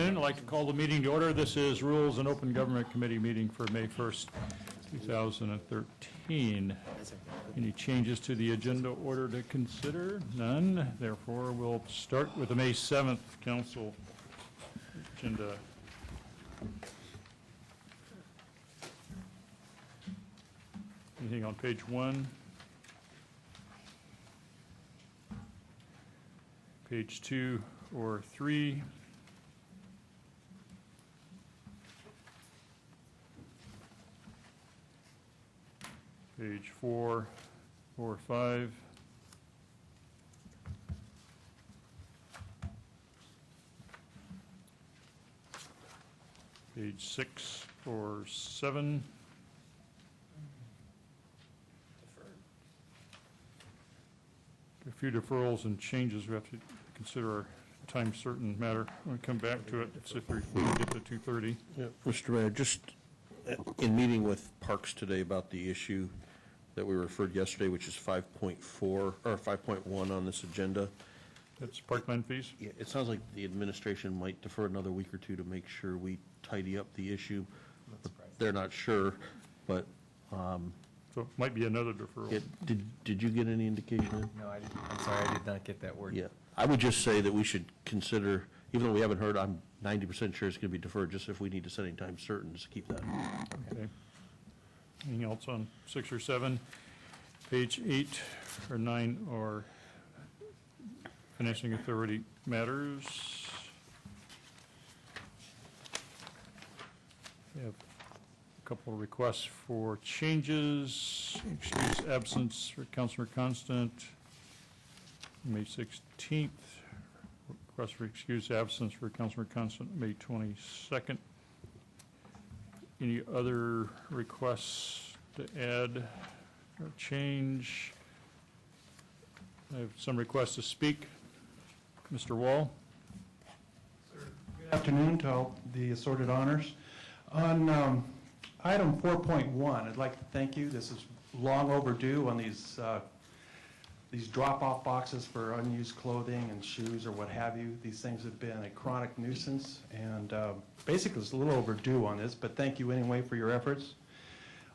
afternoon. I'd like to call the meeting to order. This is Rules and Open Government Committee meeting for May 1st, 2013. Any changes to the agenda order to consider? None. Therefore, we'll start with the May 7th council agenda. Anything on page 1? Page 2 or 3? Page 4 or 5? Page 6 or 7? A few deferrals and changes we have to consider a time certain matter. We'll come back to it, see if we can get to 2:30. Yeah, Mr. Mayor, just in meeting with Parks today about the issue that we referred yesterday, which is 5.4 or 5.1 on this agenda. That's parkland fees? Yeah, it sounds like the administration might defer another week or two to make sure we tidy up the issue. They're not sure, but So it might be another deferral. did you get any indication? No, I didn't. I'm sorry, I did not get that word. Yeah, I would just say that we should consider, even though we haven't heard, I'm 90% sure it's going to be deferred, just if we need to set any time certain, just keep that. Okay. Anything else on 6 or 7? Page 8 or 9 or financing authority matters. We have a couple of requests for changes. Excuse absence for Councilor Constant, May 16th. Request for excuse absence for Councilor Constant, May 22nd. Any other requests to add or change? I have some requests to speak. Mr. Wall. Good afternoon to all the assorted honors. On item 4.1, I'd like to thank you. This is long overdue on these drop-off boxes for unused clothing and shoes or what have you. These things have been a chronic nuisance, and basically it's a little overdue on this, but thank you anyway for your efforts.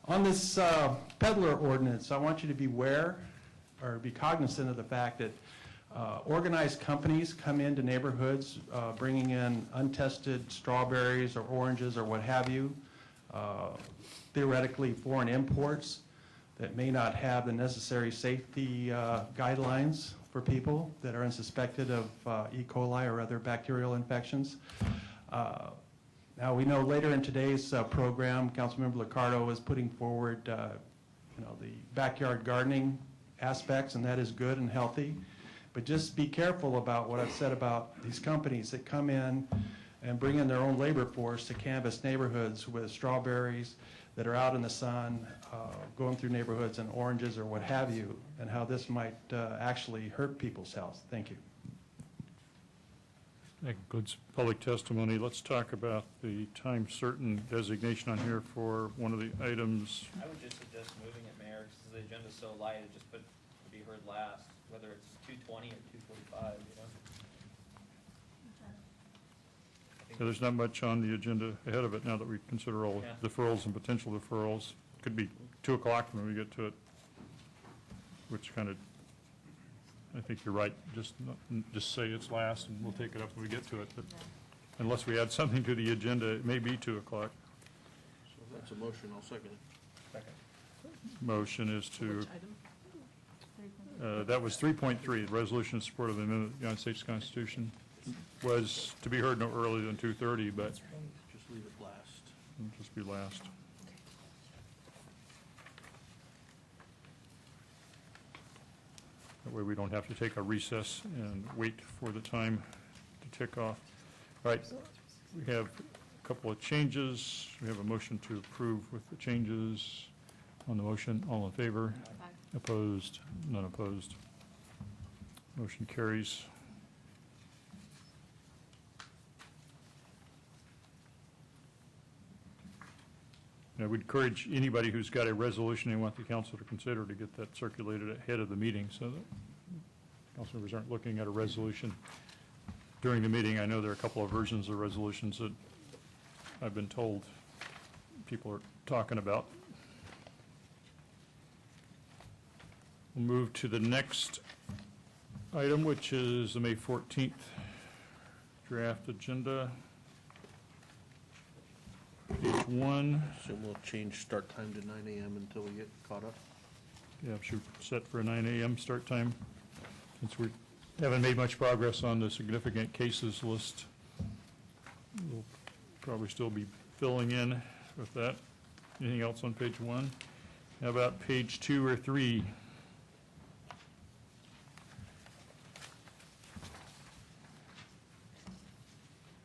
On this peddler ordinance, I want you to be aware or be cognizant of the fact that organized companies come into neighborhoods bringing in untested strawberries or oranges or what have you, theoretically foreign imports that may not have the necessary safety guidelines for people that are unsuspected of E. coli or other bacterial infections. Now we know later in today's program, Councilmember Liccardo is putting forward the backyard gardening aspects, and that is good and healthy. But just be careful about what I've said about these companies that come in and bring in their own labor force to canvass neighborhoods with strawberries that are out in the sun, going through neighborhoods and oranges or what have you, and how this might actually hurt people's health. Thank you. That concludes public testimony. Let's talk about the time certain designation on here for one of the items. I would just suggest moving it, Mayor, because the agenda's so light, it just put to be heard last, whether it's 2:20 or 2:45, Yeah, there's not much on the agenda ahead of it now that we consider all deferrals and potential deferrals. Could be 2 o'clock when we get to it, which kind of, I think you're right. Just say it's last, and we'll take it up when we get to it. But unless we add something to the agenda, it may be 2 o'clock. So if that's a motion, I'll second it. Second. Motion is to, that was 3.3, the resolution in support of the amendment of the United States Constitution. Was to be heard no earlier than 2:30, but Just leave it last. it'll just be last. That way we don't have to take a recess and wait for the time to tick off. All right, we have a couple of changes. We have a motion to approve with the changes. On the motion, all in favor? Aye. Opposed? None opposed. Motion carries. I would encourage anybody who's got a resolution they want the council to consider to get that circulated ahead of the meeting so that council members aren't looking at a resolution during the meeting. I know there are a couple of versions of resolutions that I've been told people are talking about. We'll move to the next item, which is the May 14th draft agenda. Page 1. Assume we'll change start time to 9 a.m. until we get caught up. Yeah, should set for a 9 a.m. start time, since we haven't made much progress on the significant cases list. We'll probably still be filling in with that. Anything else on page 1? How about page 2 or 3?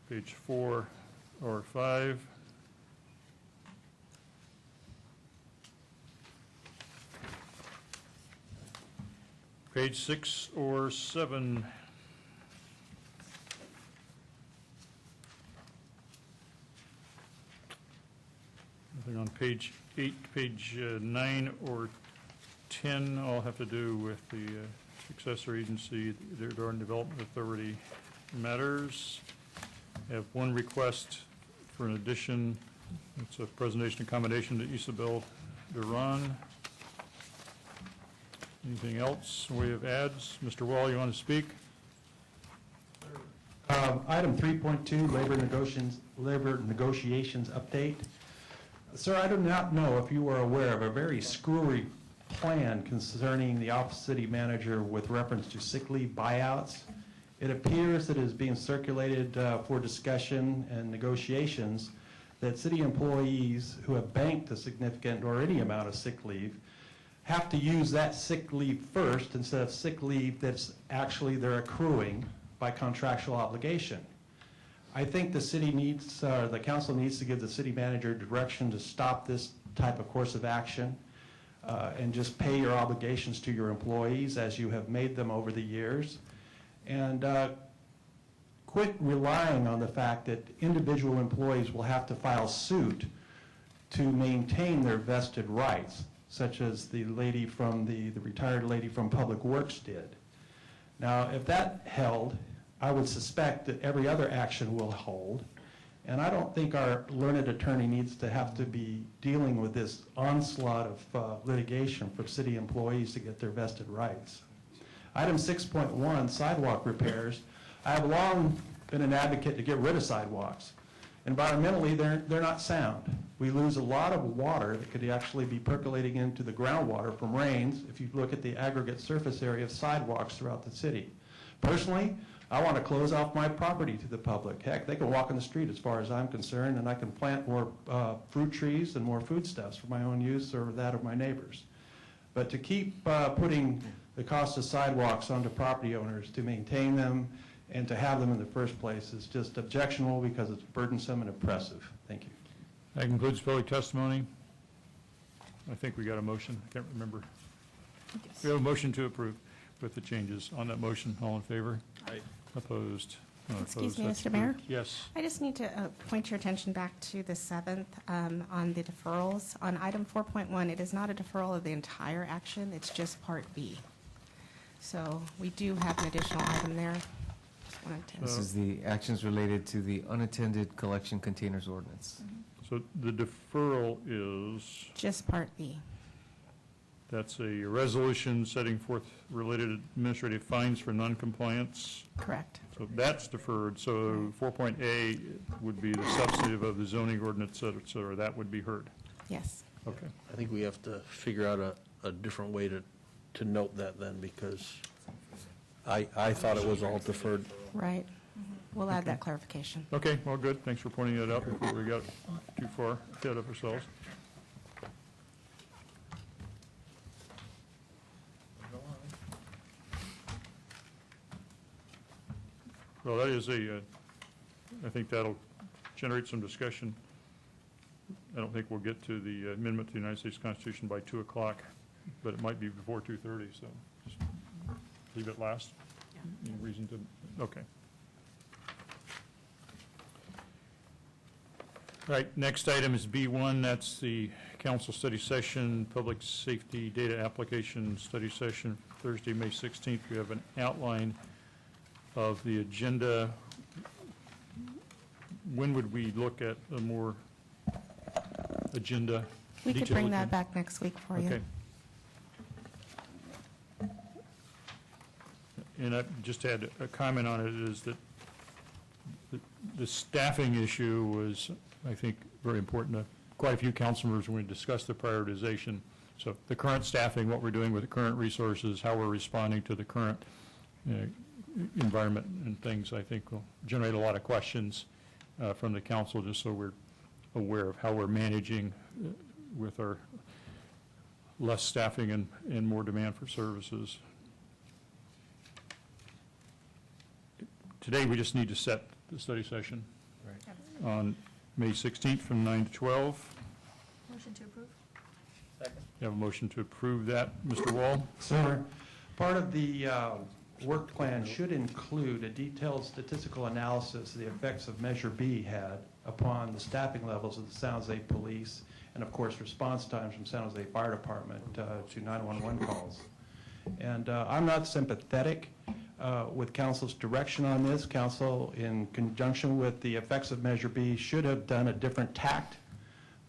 Page 4 or 5? Page 6 or 7? Nothing on page 8, page 9 or 10, all have to do with the successor agency, the Darden Development Authority matters. I have one request for an addition. It's a presentation accommodation to Isabel Duran. Anything else? We have ads. Mr. Wall, you want to speak? Item 3.2, labor negotiations update. Sir, I do not know if you are aware of a very screwy plan concerning the office city manager with reference to sick leave buyouts. It appears that it is being circulated for discussion and negotiations that city employees who have banked a significant or any amount of sick leave have to use that sick leave first instead of sick leave that's actually they're accruing by contractual obligation. I think the city needs, the council needs to give the city manager direction to stop this type of course of action and just pay your obligations to your employees as you have made them over the years. And quit relying on the fact that individual employees will have to file suit to maintain their vested rights, such as the lady from the retired lady from Public Works did. Now, if that held, I would suspect that every other action will hold, and I don't think our learned attorney needs to have to be dealing with this onslaught of litigation for city employees to get their vested rights. Item 6.1, sidewalk repairs. I have long been an advocate to get rid of sidewalks. Environmentally, they're not sound. We lose a lot of water that could actually be percolating into the groundwater from rains if you look at the aggregate surface area of sidewalks throughout the city. Personally, I want to close off my property to the public. Heck, they can walk in the street as far as I'm concerned, and I can plant more fruit trees and more foodstuffs for my own use or that of my neighbors. But to keep putting the cost of sidewalks onto property owners to maintain them and to have them in the first place is just objectionable because it's burdensome and oppressive. Thank you. That concludes public testimony. I think we got a motion. I can't remember. Yes. We have a motion to approve with the changes. On that motion, all in favor? Aye. Opposed? None Excuse opposed. me, That's Mr. Mayor? approved. Yes. I just need to point your attention back to the 7th on the deferrals. On item 4.1, it is not a deferral of the entire action, it's just Part B. So we do have an additional item there. Just wanted to- This is the actions related to the unattended collection containers ordinance. So the deferral is, Just Part B. that's a resolution setting forth related administrative fines for noncompliance. Correct. So that's deferred. So 4.A would be the substantive of the zoning ordinance, et cetera. That would be heard. Yes. Okay. I think we have to figure out a different way to note that then, because I thought it was all deferred. Right. We'll add that clarification. Okay, well, good. Thanks for pointing that out before we got too far ahead of ourselves. Well, that is I think that'll generate some discussion. I don't think we'll get to the amendment to the United States Constitution by 2 o'clock, but it might be before 2:30, so just leave it last. Any reason to, okay. All right, next item is B1. That's the council study session, public safety data application study session, Thursday, May 16th. We have an outline of the agenda. when would we look at a more agenda? We could detailed bring that agenda? back next week for you. Okay. And I just had a comment on it, is that the staffing issue was, I think, very important to quite a few council members when we discussed the prioritization. So the current staffing, what we're doing with the current resources, how we're responding to the current environment and things, I think will generate a lot of questions from the council, just so we're aware of how we're managing with our less staffing and more demand for services. Today, we just need to set the study session on May 16th from 9 to 12. Motion to approve? Second. You have a motion to approve that. Mr. Wall? Sir, part of the work plan should include a detailed statistical analysis of the effects of Measure B had upon the staffing levels of the San Jose Police and, of course, response times from San Jose Fire Department to 911 calls. And I'm not sympathetic with council's direction on this. Council, in conjunction with the effects of Measure B, should have done a different tact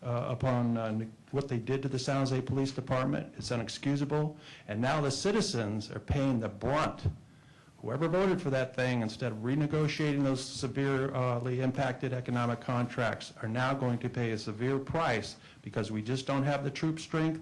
upon what they did to the San Jose Police Department. It's unexcusable. And now the citizens are paying the brunt. Whoever voted for that thing, instead of renegotiating those severely impacted economic contracts, are now going to pay a severe price because we just don't have the troop strength.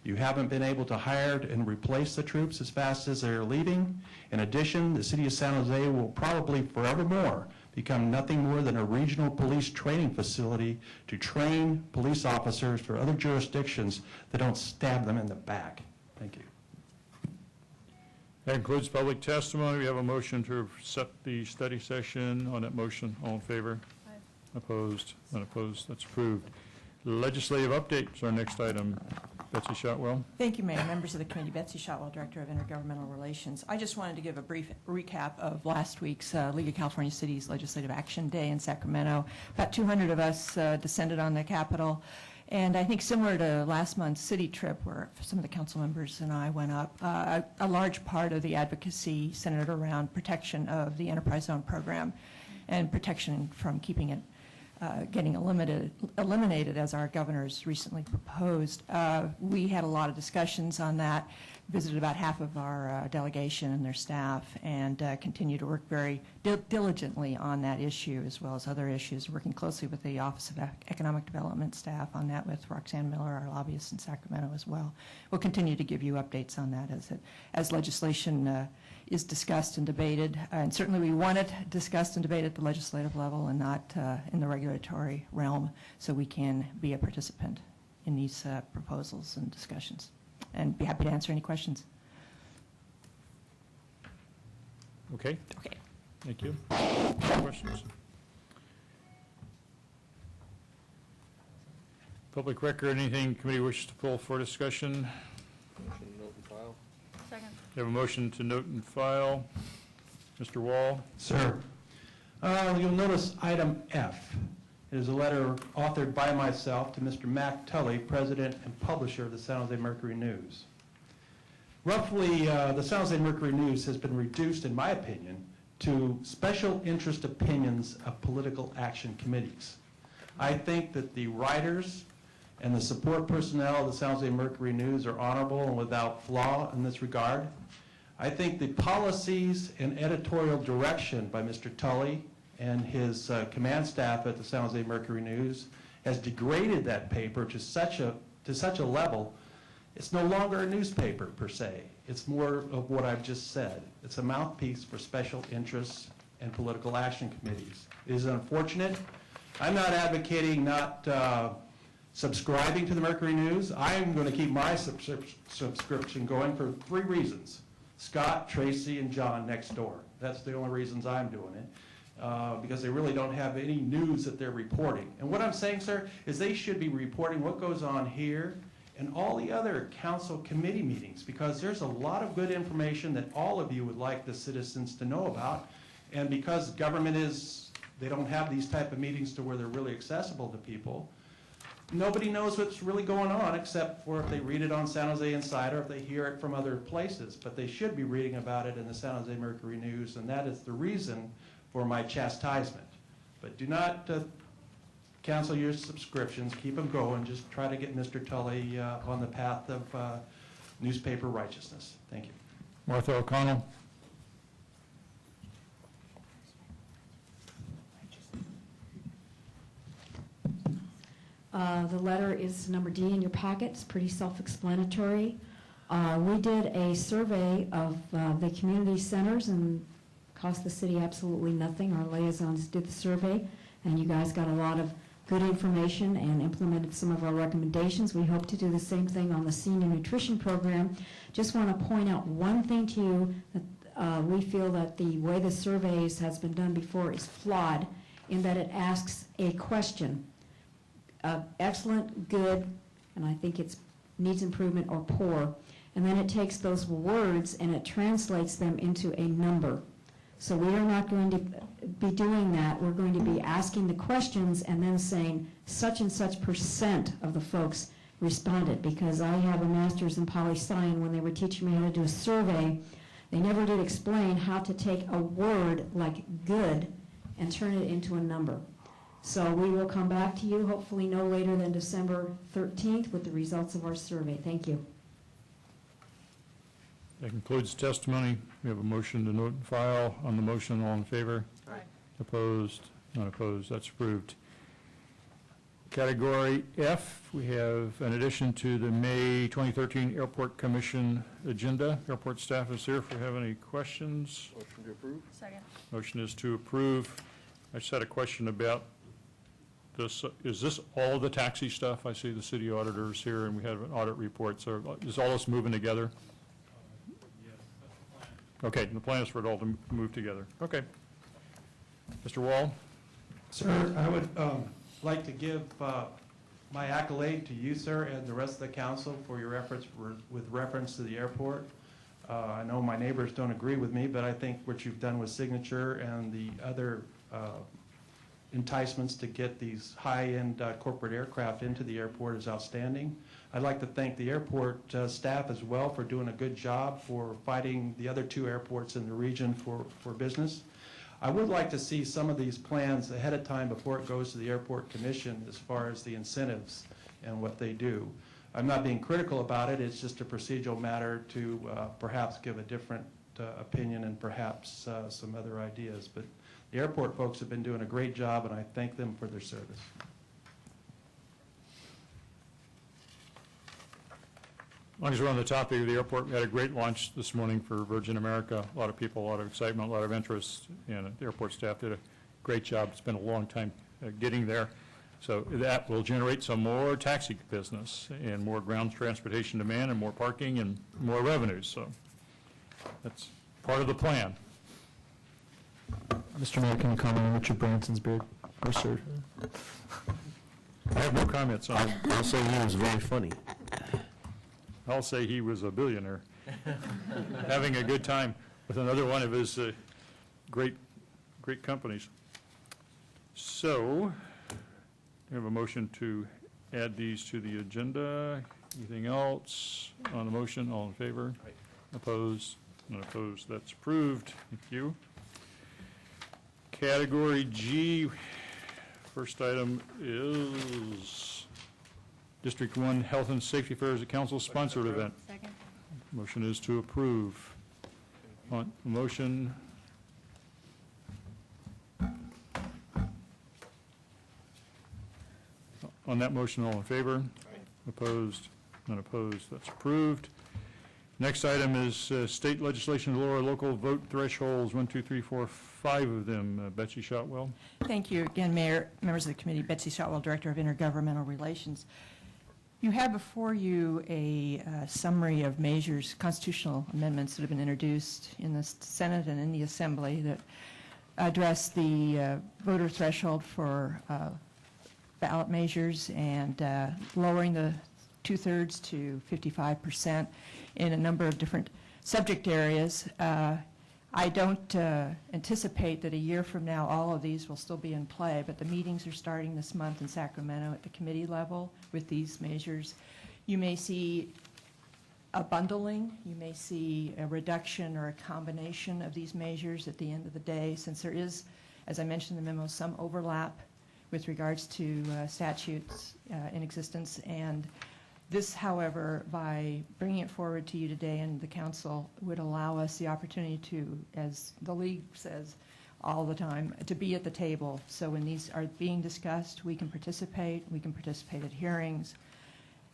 You haven't been able to hire and replace the troops as fast as they're leaving. In addition, the city of San Jose will probably forevermore become nothing more than a regional police training facility to train police officers for other jurisdictions that don't stab them in the back. Thank you. That concludes public testimony. We have a motion to set the study session. On that motion, all in favor? Aye. Opposed? Unopposed? That's approved. Legislative updates, our next item. Betsy Shotwell. Thank you, Mayor. Members of the committee, Betsy Shotwell, Director of Intergovernmental Relations. I just wanted to give a brief recap of last week's League of California Cities Legislative Action Day in Sacramento. About 200 of us descended on the Capitol. And I think similar to last month's city trip, where some of the council members and I went up, a large part of the advocacy centered around protection of the enterprise zone program and protection from keeping it getting eliminated as our governors recently proposed. We had a lot of discussions on that, visited about half of our delegation and their staff, and continue to work very diligently on that issue as well as other issues, working closely with the Office of Economic Development staff on that with Roxanne Miller, our lobbyist in Sacramento as well. We'll continue to give you updates on that as legislation is discussed and debated, and certainly we want it discussed and debated at the legislative level and not in the regulatory realm, so we can be a participant in these proposals and discussions. And be happy to answer any questions. Okay, Okay. thank you. Any questions? Public record, anything committee wishes to pull for discussion? Second. You have a motion to note and file. Mr. Wall? Sir, you'll notice item F. It is a letter authored by myself to Mr. Mac Tully, President and Publisher of the San Jose Mercury News. Roughly, the San Jose Mercury News has been reduced, in my opinion, to special interest opinions of political action committees. I think that the writers and the support personnel of the San Jose Mercury News are honorable and without flaw in this regard. I think the policies and editorial direction by Mr. Tully and his command staff at the San Jose Mercury News has degraded that paper to such a level, it's no longer a newspaper per se. It's more of what I've just said. It's a mouthpiece for special interests and political action committees. It is unfortunate. I'm not advocating not subscribing to the Mercury News. I'm going to keep my subscription going for 3 reasons. Scott, Tracy, and John next door. That's the only reasons I'm doing it, because they really don't have any news that they're reporting. And what I'm saying, sir, is they should be reporting what goes on here and all the other council committee meetings, because there's a lot of good information that all of you would like the citizens to know about. And because government they don't have these type of meetings to where they're really accessible to people, nobody knows what's really going on except for if they read it on San Jose Insider, if they hear it from other places. But they should be reading about it in the San Jose Mercury News, and that is the reason for my chastisement. But do not cancel your subscriptions. Keep them going. Just try to get Mr. Tully on the path of newspaper righteousness. Thank you. Martha O'Connell. The letter is number D in your packet. It's pretty self-explanatory. We did a survey of the community centers and cost the city absolutely nothing. Our liaisons did the survey, and you guys got a lot of good information and implemented some of our recommendations. We hope to do the same thing on the senior nutrition program. Just want to point out one thing to you, that we feel that the way the surveys has been done before is flawed in that it asks a question. Excellent, good, and I think it needs improvement, or poor. And then it takes those words and it translates them into a number. So we are not going to be doing that. We're going to be asking the questions and then saying such and such % of the folks responded. Because I have a master's in poli-sci, and when they were teaching me how to do a survey, they never did explain how to take a word like good and turn it into a number. So we will come back to you hopefully no later than December 13th with the results of our survey. Thank you. That concludes testimony. We have a motion to note and file. On the motion, all in favor? Aye. Opposed? Not opposed. That's approved. Category F, we have an addition to the May 2013 Airport Commission agenda. Airport staff is here if we have any questions. Motion to approve? Second. Motion is to approve. I just had a question about this. Is this all the taxi stuff? I see the city auditors here, and we have an audit report. So is all this moving together? Okay, the plan is for it all to move together. Okay. Mr. Wall? Sir, I would like to give my accolade to you, sir, and the rest of the council for your efforts with reference to the airport. I know my neighbors don't agree with me, but I think what you've done with Signature and the other enticements to get these high-end corporate aircraft into the airport is outstanding. I'd like to thank the airport staff as well for doing a good job for fighting the other two airports in the region for business. I would like to see some of these plans ahead of time before it goes to the Airport Commission as far as the incentives and what they do. I'm not being critical about it. It's just a procedural matter to perhaps give a different opinion and perhaps some other ideas. But the airport folks have been doing a great job, and I thank them for their service. As long as we're on the topic of the airport, we had a great launch this morning for Virgin America. A lot of people, a lot of excitement, a lot of interest, and the airport staff did a great job. It's been a long time getting there. So that will generate some more taxi business and more ground transportation demand and more parking and more revenues. So that's part of the plan. Mr. Mayor, can you comment on Richard Branson's bid? Or sir? I have no comments on it. I'll say he was very funny. I'll say he was a billionaire, having a good time with another one of his great companies. So, we have a motion to add these to the agenda. Anything else on the motion? All in favor? Aye. Opposed? Not opposed. That's approved. Thank you. Category G, first item is District 1 Health and Safety Fairs, a council-sponsored event. Second. Motion is to approve. On motion, on that motion, all in favor? Aye. Opposed? None opposed. That's approved. Next item is state legislation to lower local vote thresholds, 1, 2, 3, 4, 5 of them. Betsy Shotwell. Thank you again, Mayor, members of the committee. Betsy Shotwell, Director of Intergovernmental Relations. You have before you a summary of measures, constitutional amendments that have been introduced in the Senate and in the Assembly that address the voter threshold for ballot measures and lowering the 2/3 to 55% in a number of different subject areas. I don't anticipate that a year from now all of these will still be in play, but the meetings are starting this month in Sacramento at the committee level with these measures. You may see a bundling, you may see a reduction or a combination of these measures at the end of the day, since there is As I mentioned in the memo, some overlap with regards to statutes in existence. And this, however, by bringing it forward to you today and the council, would allow us the opportunity to, as the league says all the time, to be at the table. So when these are being discussed, we can participate at hearings.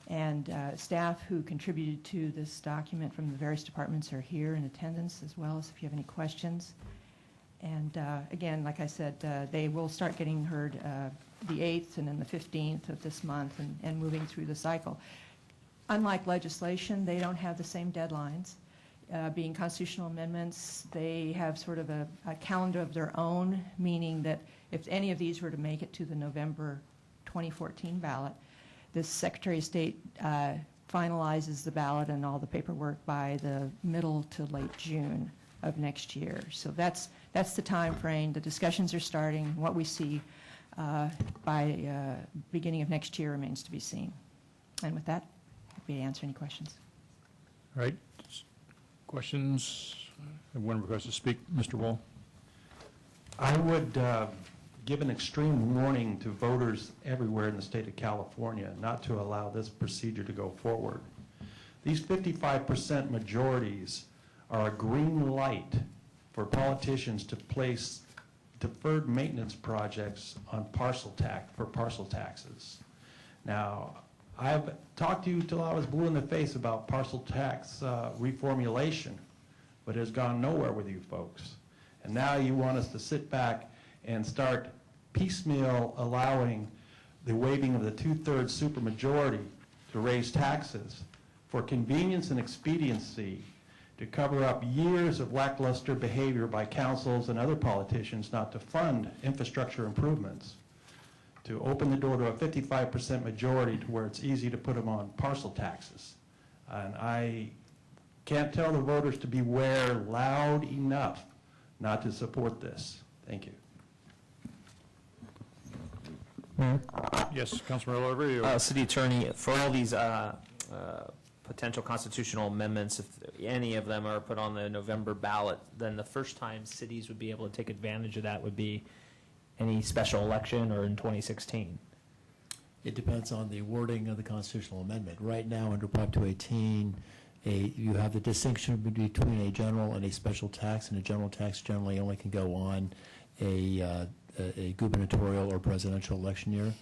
And staff who contributed to this document from the various departments are here in attendance as well, as if you have any questions. And again, like I said, they will start getting heard the 8th and then the 15th of this month and moving through the cycle. Unlike legislation, they don't have the same deadlines. Being constitutional amendments, they have sort of a calendar of their own, meaning that if any of these were to make it to the November 2014 ballot, the Secretary of State finalizes the ballot and all the paperwork by the middle to late June of next year. So that's the time frame. The discussions are starting. What we see by beginning of next year remains to be seen. And with that, I'll be answer any questions. All right. Questions? I have one request to speak. Mr. Wall. I would give an extreme warning to voters everywhere in the state of California not to allow this procedure to go forward. These 55% majorities are a green light for politicians to place deferred maintenance projects on parcel taxes. Now, I've talked to you till I was blue in the face about parcel tax reformulation, but it has gone nowhere with you folks. And now you want us to sit back and start piecemeal allowing the waiving of the 2/3 supermajority to raise taxes for convenience and expediency to cover up years of lackluster behavior by councils and other politicians not to fund infrastructure improvements, to open the door to a 55% majority to where it's easy to put them on parcel taxes. And I can't tell the voters to beware loud enough not to support this. Thank you. Mayor? Yes, Councilor Oliverio. City Attorney, for all these potential constitutional amendments, if any of them are put on the November ballot, then the first time cities would be able to take advantage of that would be any special election or in 2016? It depends on the wording of the constitutional amendment. Right now, under Prop 218, you have the distinction between a general and a special tax, and a general tax generally only can go on a gubernatorial or presidential election year.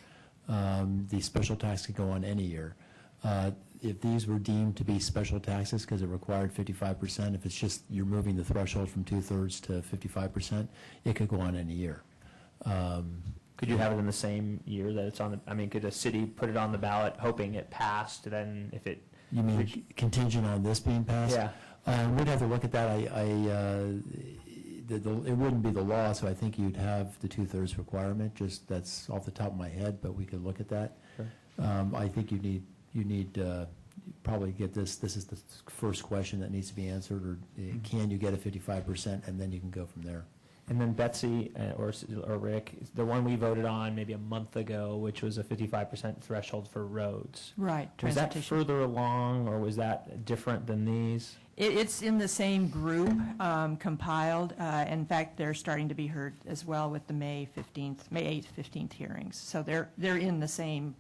The special tax can go on any year. If these were deemed to be special taxes because it required 55%, if it's just you're moving the threshold from 2/3 to 55%, it could go on any year. Could you have it in the same year that it's on the, I mean, could a city put it on the ballot hoping it passed, then if it... You mean contingent on this being passed? Yeah. We'd have to look at that. It wouldn't be the law, so I think you'd have the 2/3 requirement. Just that's off the top of my head, but we could look at that. Sure. I think you need probably get this. This is the first question that needs to be answered. Or can you get a 55%, and then you can go from there. And then Betsy or Rick, the one we voted on maybe a month ago, which was a 55% threshold for roads. Right. Was that further along, or was that different than these? It's in the same group compiled. In fact, they're starting to be heard as well with the May 8th, 15th hearings. So they're in the same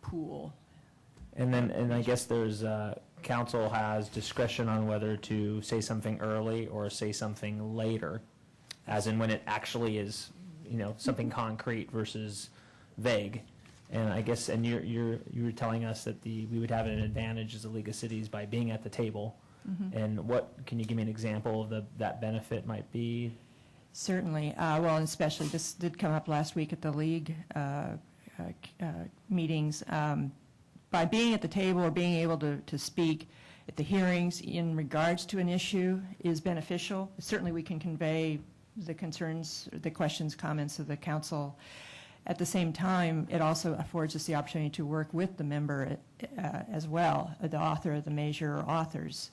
pool. And then, and I guess there's, council has discretion on whether to say something early or say something later, as in when it actually is, you know, something concrete versus vague. And I guess, and you were telling us that we would have an advantage as a League of Cities by being at the table. Mm-hmm. And what, can you give me an example of that benefit might be? Certainly. Well, and especially this did come up last week at the League meetings. By being at the table or being able to speak at the hearings in regards to an issue is beneficial. Certainly we can convey the concerns, the questions, comments of the council. At the same time, it also affords us the opportunity to work with the member as well, the author of the measure or authors.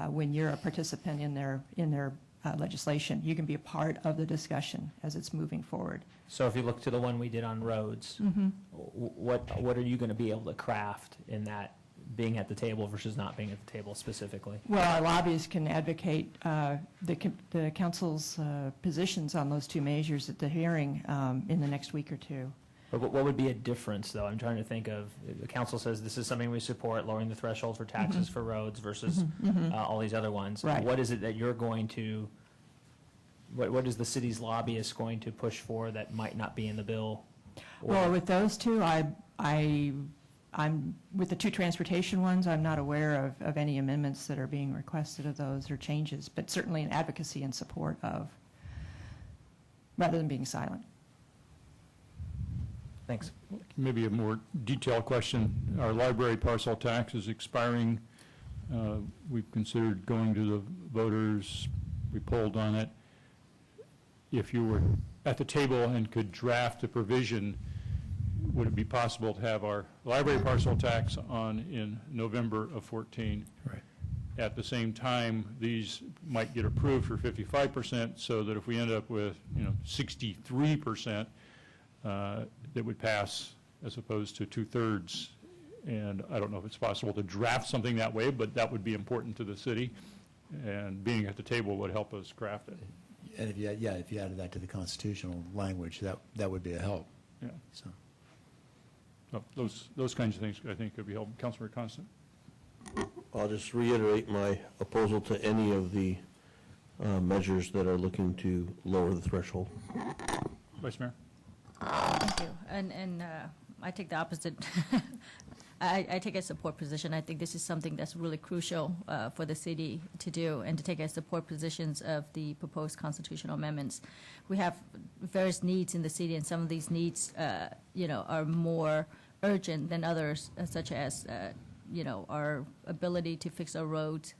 When you're a participant in their legislation, you can be a part of the discussion as it's moving forward. So if you look to the one we did on roads, Mm-hmm. what are you going to be able to craft in that being at the table versus not being at the table specifically? Well, our lobbyists can advocate the council's positions on those two measures at the hearing in the next week or two. But what would be a difference, though? I'm trying to think of, the council says this is something we support, lowering the threshold for taxes for roads versus all these other ones. Right. What is it that you're going to, what is the city's lobbyist going to push for that might not be in the bill? Well, with those two, I'm, with the two transportation ones, I'm not aware of any amendments that are being requested of those or changes, but certainly an advocacy and support of, rather than being silent. Thanks. Maybe a more detailed question. Our library parcel tax is expiring. We've considered going to the voters. We polled on it. If you were at the table and could draft a provision, would it be possible to have our library parcel tax on in November of 14? Right. At the same time, these might get approved for 55%, so that if we end up with 63%, that would pass as opposed to 2/3. And I don't know if it's possible to draft something that way, but that would be important to the city, and being at the table would help us craft it. And if you added that to the constitutional language, that would be a help. Yeah. So. So those kinds of things I think could be helpful. Councilor Constant. I'll just reiterate my opposal to any of the measures that are looking to lower the threshold. Vice Mayor. Thank you. And I take the opposite. I take a support position. I think this is something that's really crucial for the city to do, and to take a support positions of the proposed constitutional amendments. We have various needs in the city, and some of these needs, are more urgent than others, such as, our ability to fix our roads,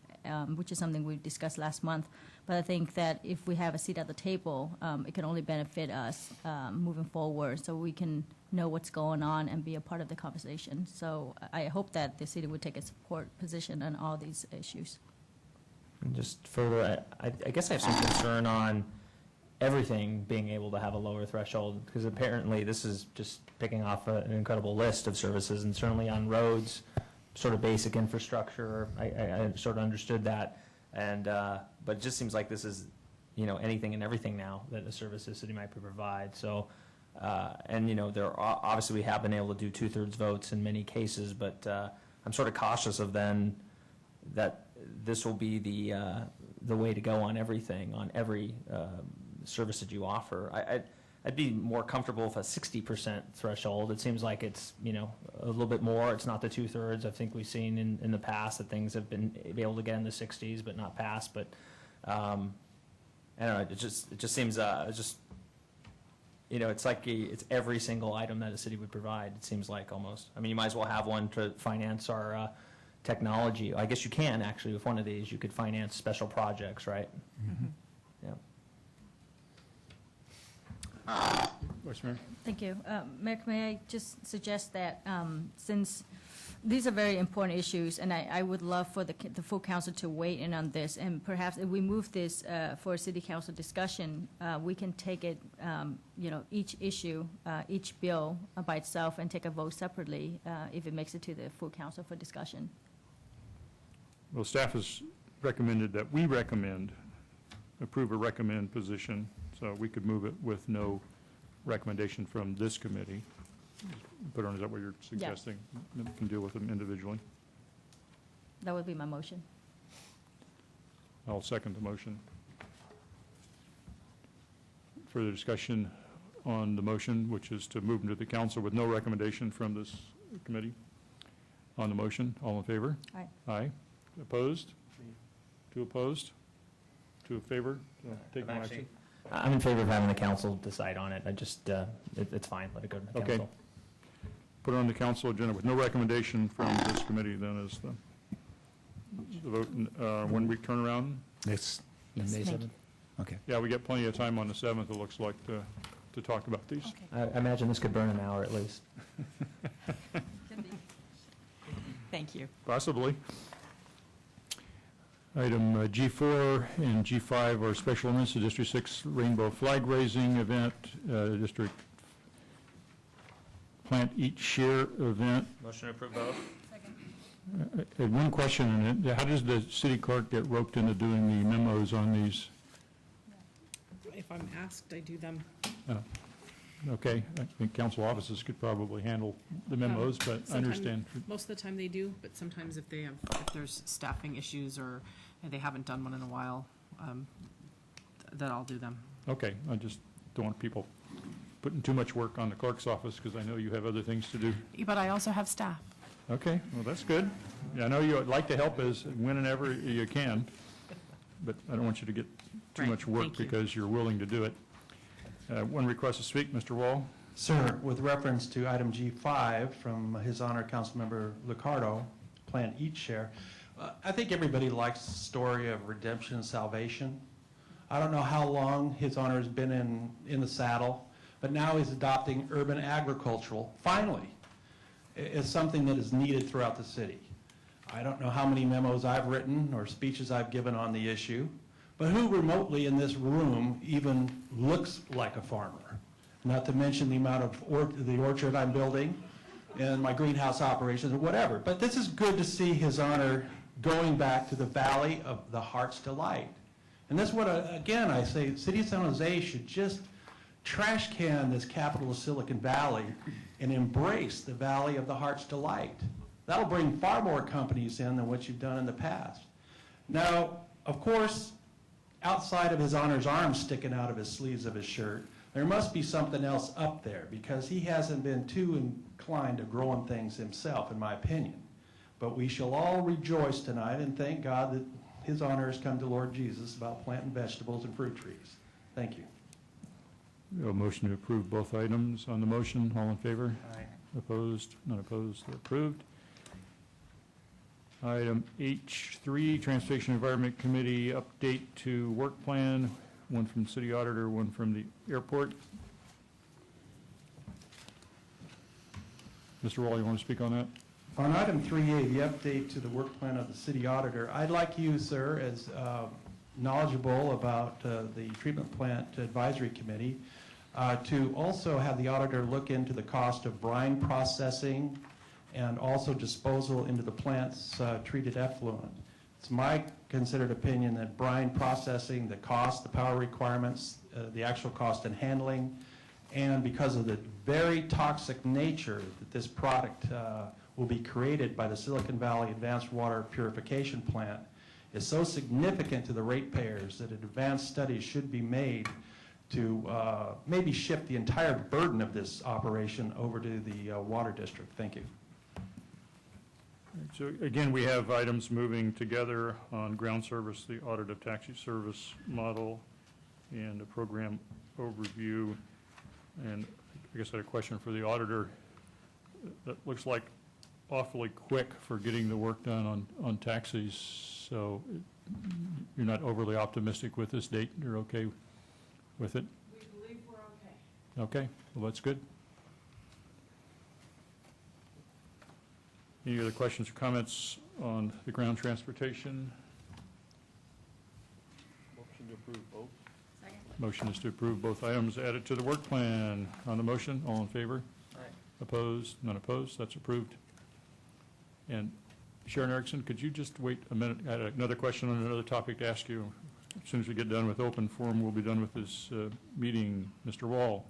which is something we discussed last month. But I think that if we have a seat at the table, it can only benefit us moving forward, so we can know what's going on and be a part of the conversation. So I hope that the city would take a support position on all these issues. And just further, I guess I have some concern on everything being able to have a lower threshold, because apparently this is just picking off an incredible list of services, and certainly on roads, sort of basic infrastructure, I sort of understood that. And but it just seems like this is, anything and everything now that a service the city might provide. So, and there are, obviously we have been able to do 2/3 votes in many cases, but I'm sort of cautious of then that this will be the way to go on everything, on every service that you offer. I'd be more comfortable with a 60% threshold. It seems like it's, a little bit more. It's not the 2/3. I think we've seen in the past that things have been able to get in the 60s but not pass. But I don't know. It just seems it's like it's every single item that a city would provide. It seems like almost. I mean, you might as well have one to finance our technology. I guess you can actually with one of these. You could finance special projects, right? Mm-hmm. Yeah. Vice Mayor. Thank you. Mayor, may I just suggest that since these are very important issues, and I would love for the full council to weigh in on this, and perhaps if we move this for a city council discussion, we can take it, each issue, each bill by itself, and take a vote separately if it makes it to the full council for discussion. Well, staff has recommended that we approve a recommend position, so we could move it with no recommendation from this committee. Put on, is that what you're suggesting? We can deal with them individually. That would be my motion. I'll second the motion. Further discussion on the motion, which is to move them to the council with no recommendation from this committee. On the motion, all in favor? Aye. Aye. Opposed? Two opposed? Two in favor? Take no action. I'm in favor of having the council decide on it. I just, it's fine. Let it go to the council. Okay. Put it on the council agenda with no recommendation from this committee, then is the vote, 1 week turnaround? Next, Yes, May thank 7th? Okay. Yeah, we get plenty of time on the 7th, it looks like, to talk about these. Okay. I imagine this could burn an hour at least. Thank you. Possibly. Item G4 and G5 are special events, the District 6 Rainbow Flag Raising event, District Plant Eat Share event. Motion to approve both? And one question, how does the city clerk get roped into doing the memos on these? If I'm asked, I do them. Okay, I think council offices could probably handle the memos, but I understand. Most of the time they do, but sometimes if there's staffing issues or they haven't done one in a while, then I'll do them. Okay, I just don't want people putting too much work on the clerk's office, because I know you have other things to do. But I also have staff. Okay, well, that's good. Yeah, I know you would like to help us when and ever you can, but I don't want you to get too Right, much work thank you. because you're willing to do it. One request to speak, Mr. Wall. Sir, with reference to item G5 from His Honor Councilmember Liccardo, Plant Eat Share, I think everybody likes the story of redemption and salvation. I don't know how long His Honor has been in the saddle, but now he's adopting urban agricultural, finally. It's something that is needed throughout the city. I don't know how many memos I've written or speeches I've given on the issue, but who remotely in this room even looks like a farmer? Not to mention the amount of the orchard I'm building and my greenhouse operations or whatever. But this is good to see His Honor going back to the Valley of the Heart's Delight. And that's what, again, I say, City of San Jose should just trash can this capital of Silicon Valley and embrace the Valley of the Heart's Delight. That'll bring far more companies in than what you've done in the past. Now, of course, outside of His Honor's arms sticking out of his sleeves of his shirt, there must be something else up there, because he hasn't been too inclined to growing things himself, in my opinion. But we shall all rejoice tonight and thank God that His Honor has come to Lord Jesus about planting vegetables and fruit trees. Thank you. A motion to approve both items on the motion. All in favor? Aye. Opposed? None opposed? They're approved. Item H3, Transportation Environment Committee update to work plan. One from City Auditor, one from the airport. Mr. Wall, you want to speak on that? On item 3A, the update to the work plan of the City Auditor, I'd like you, sir, as knowledgeable about the Treatment Plant Advisory Committee, to also have the auditor look into the cost of brine processing and also disposal into the plant's treated effluent. It's my considered opinion that brine processing, the cost, the power requirements, the actual cost and handling, and because of the very toxic nature that this product will be created by the Silicon Valley Advanced Water Purification Plant, is so significant to the ratepayers that an advanced study should be made to maybe shift the entire burden of this operation over to the water district. Thank you. So again, we have items moving together on ground service, the audit of taxi service model, and a program overview. And I guess I had a question for the auditor. That looks like awfully quick for getting the work done on taxis. So you're not overly optimistic with this date? You're okay with it? We believe we're okay. Okay, well, that's good. Any other questions or comments on the ground transportation? Motion to approve both. Motion is to approve both items added to the work plan. On the motion, all in favor? Aye. Opposed? None opposed? That's approved. And Sharon Erickson, could you just wait a minute? I had another question on another topic to ask you. As soon as we get done with open forum, we'll be done with this meeting. Mr. Wall.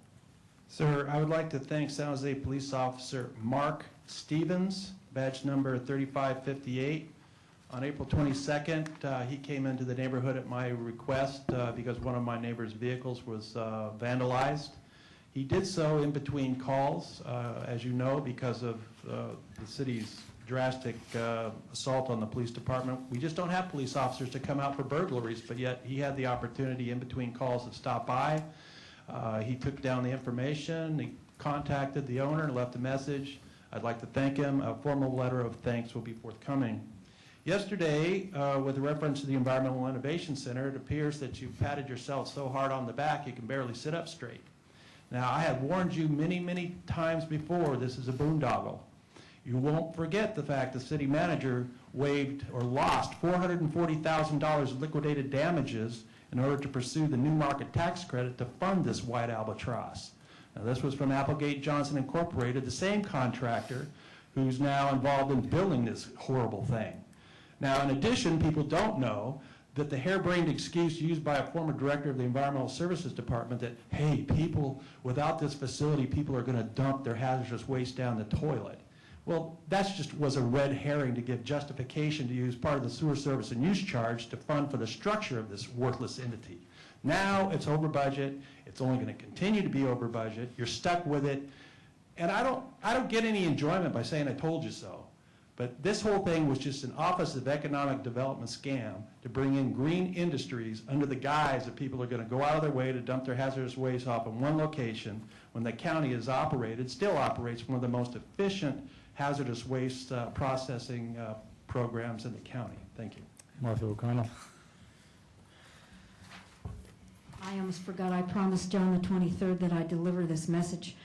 Sir, I would like to thank San Jose Police Officer Mark Stevens, badge number 3558. On April 22nd, he came into the neighborhood at my request because one of my neighbor's vehicles was vandalized. He did so in between calls, as you know, because of the city's drastic assault on the police department. We just don't have police officers to come out for burglaries, but yet he had the opportunity in between calls to stop by. He took down the information, he contacted the owner and left a message. I'd like to thank him. A formal letter of thanks will be forthcoming. Yesterday, with reference to the Environmental Innovation Center, it appears that you patted yourself so hard on the back you can barely sit up straight. Now, I have warned you many, many times before, this is a boondoggle. You won't forget the fact the city manager waived or lost $440,000 of liquidated damages in order to pursue the new market tax credit to fund this white albatross. Now, this was from Applegate Johnson Incorporated, the same contractor who's now involved in building this horrible thing. Now, in addition, people don't know that the harebrained excuse used by a former director of the Environmental Services Department that, hey, people, without this facility, people are going to dump their hazardous waste down the toilet. Well, that just was a red herring to give justification to use part of the sewer service and use charge to fund for the structure of this worthless entity. Now it's over budget. It's only going to continue to be over budget. You're stuck with it. And I don't get any enjoyment by saying I told you so. But this whole thing was just an Office of Economic Development scam to bring in green industries under the guise that people are going to go out of their way to dump their hazardous waste off in one location when the county still operates one of the most efficient hazardous waste processing programs in the county. Thank you. Martha O'Connell. I almost forgot, I promised John the 23rd that I'd deliver this message.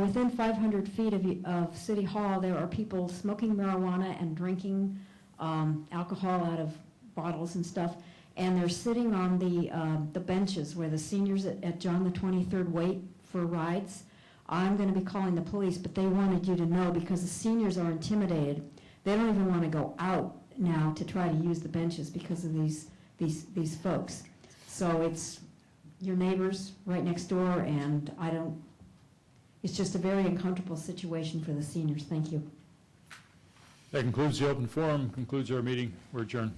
Within 500 feet of City Hall, there are people smoking marijuana and drinking alcohol out of bottles and stuff, and they're sitting on the benches where the seniors at John the 23rd wait for rides. I'm going to be calling the police, but they wanted you to know because the seniors are intimidated. They don't even want to go out now to try to use the benches because of these folks. So it's your neighbors right next door, and it's just a very uncomfortable situation for the seniors. Thank you. That concludes the open forum, concludes our meeting. We're adjourned.